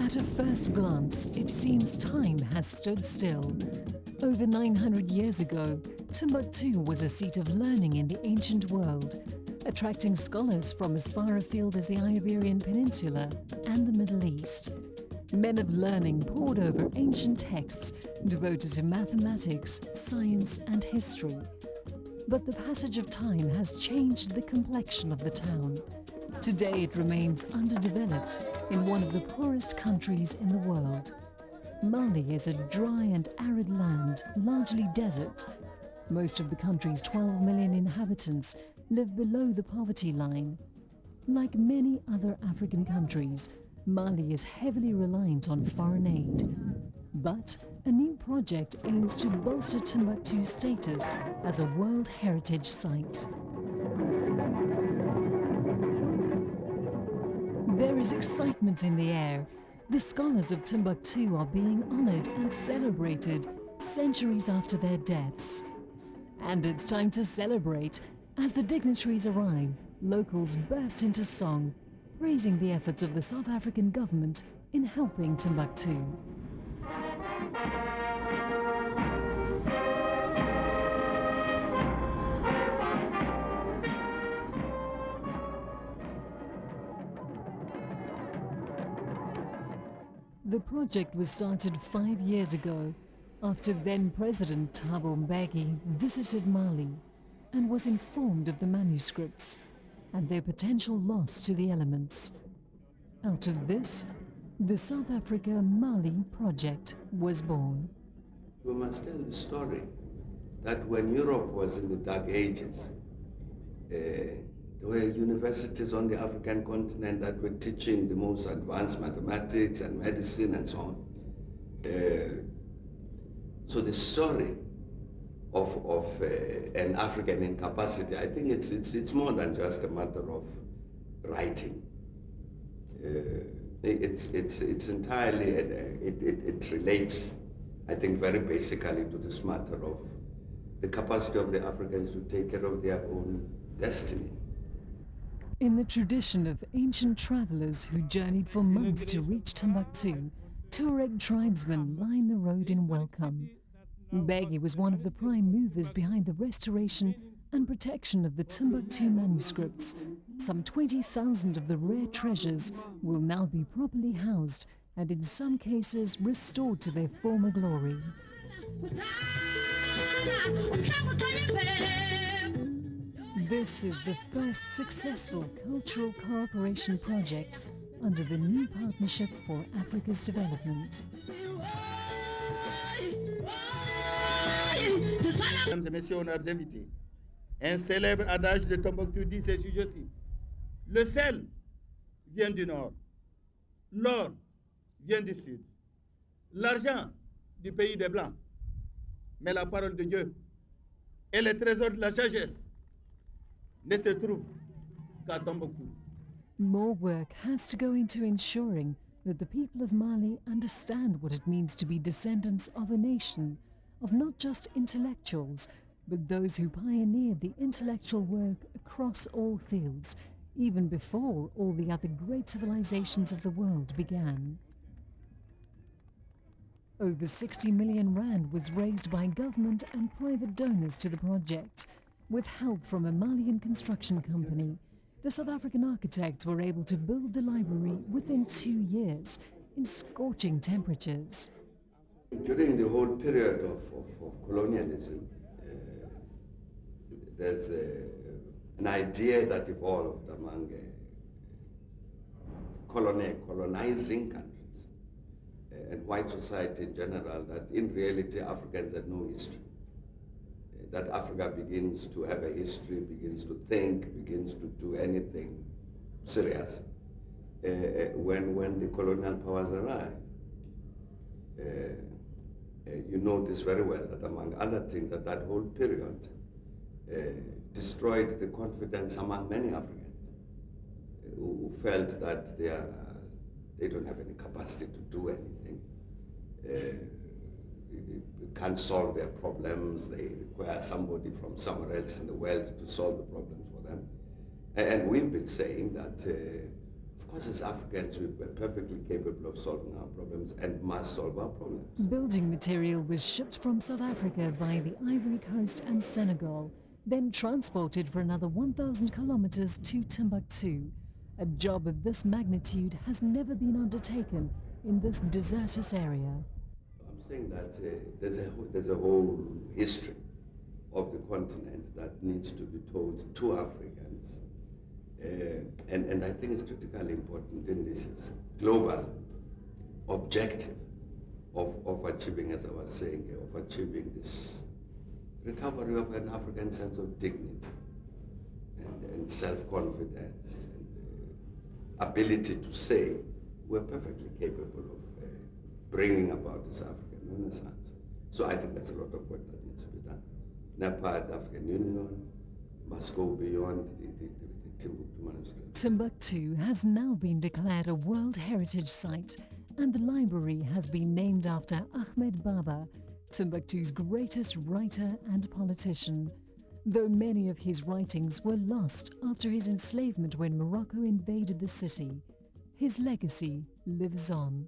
At a first glance, it seems time has stood still. Over 900 years ago, Timbuktu was a seat of learning in the ancient world, attracting scholars from as far afield as the Iberian Peninsula and the Middle East. Men of learning pored over ancient texts devoted to mathematics, science, and history. But the passage of time has changed the complexion of the town. Today it remains underdeveloped in one of the poorest countries in the world. Mali is a dry and arid land, largely desert. Most of the country's 12 million inhabitants live below the poverty line. Like many other African countries, Mali is heavily reliant on foreign aid. But a new project aims to bolster Timbuktu's status as a World Heritage Site. There is excitement in the air. The scholars of Timbuktu are being honored and celebrated centuries after their deaths. And it's time to celebrate. As the dignitaries arrive, locals burst into song, praising the efforts of the South African government in helping Timbuktu. The project was started 5 years ago, after then-President Thabo Mbeki visited Mali and was informed of the manuscripts and their potential loss to the elements. Out of this, the South Africa-Mali project was born. We must tell the story that when Europe was in the Dark Ages, there were universities on the African continent that were teaching the most advanced mathematics and medicine and so on. So the story of an African incapacity, I think it's more than just a matter of writing. It's entirely, it relates, I think, very basically to this matter of the capacity of the Africans to take care of their own destiny. In the tradition of ancient travelers who journeyed for months to reach Timbuktu, Tuareg tribesmen line the road in welcome. Mbeki was one of the prime movers behind the restoration and protection of the Timbuktu manuscripts. Some 20,000 of the rare treasures will now be properly housed and in some cases restored to their former glory. This is the first successful cultural cooperation project under the new Partnership for Africa's Development. Mesdames et messieurs, honorables invités, un célèbre adage de Timbuktu dit ceci, je cite: le sel vient du nord, l'or vient du sud, l'argent du pays des Blancs, mais la parole de Dieu et les trésors de la sagesse ne se trouvent qu'à Timbuktu. More work has to go into ensuring that the people of Mali understand what it means to be descendants of a nation, of not just intellectuals, but those who pioneered the intellectual work across all fields, even before all the other great civilizations of the world began. Over 60 million rand was raised by government and private donors to the project. With help from a Malian construction company, the South African architects were able to build the library within 2 years in scorching temperatures. During the whole period of colonialism, there's an idea that evolved among colonizing countries and white society in general, that in reality Africans had no history. That Africa begins to have a history, begins to think, begins to do anything serious when the colonial powers arrive. You know this very well, that among other things, that whole period destroyed the confidence among many Africans who felt that they don't have any capacity to do anything. Can't solve their problems. They require somebody from somewhere else in the world to solve the problems for them. And we've been saying that, of course, as Africans, we're perfectly capable of solving our problems and must solve our problems. Building material was shipped from South Africa via the Ivory Coast and Senegal, then transported for another 1,000 kilometers to Timbuktu. A job of this magnitude has never been undertaken in this desertous area. I'm saying that there's a whole history of the continent that needs to be told to Africans. And I think it's critically important in this global objective of achieving, as I was saying, of achieving this recovery of an African sense of dignity and self-confidence and ability to say we're perfectly capable of bringing about this African Renaissance. So I think that's a lot of work that needs to be done. NEPAD, African Union, must go beyond the Timbuktu manuscript. Timbuktu has now been declared a World Heritage Site, and the library has been named after Ahmed Baba, Timbuktu's greatest writer and politician. Though many of his writings were lost after his enslavement when Morocco invaded the city, his legacy lives on.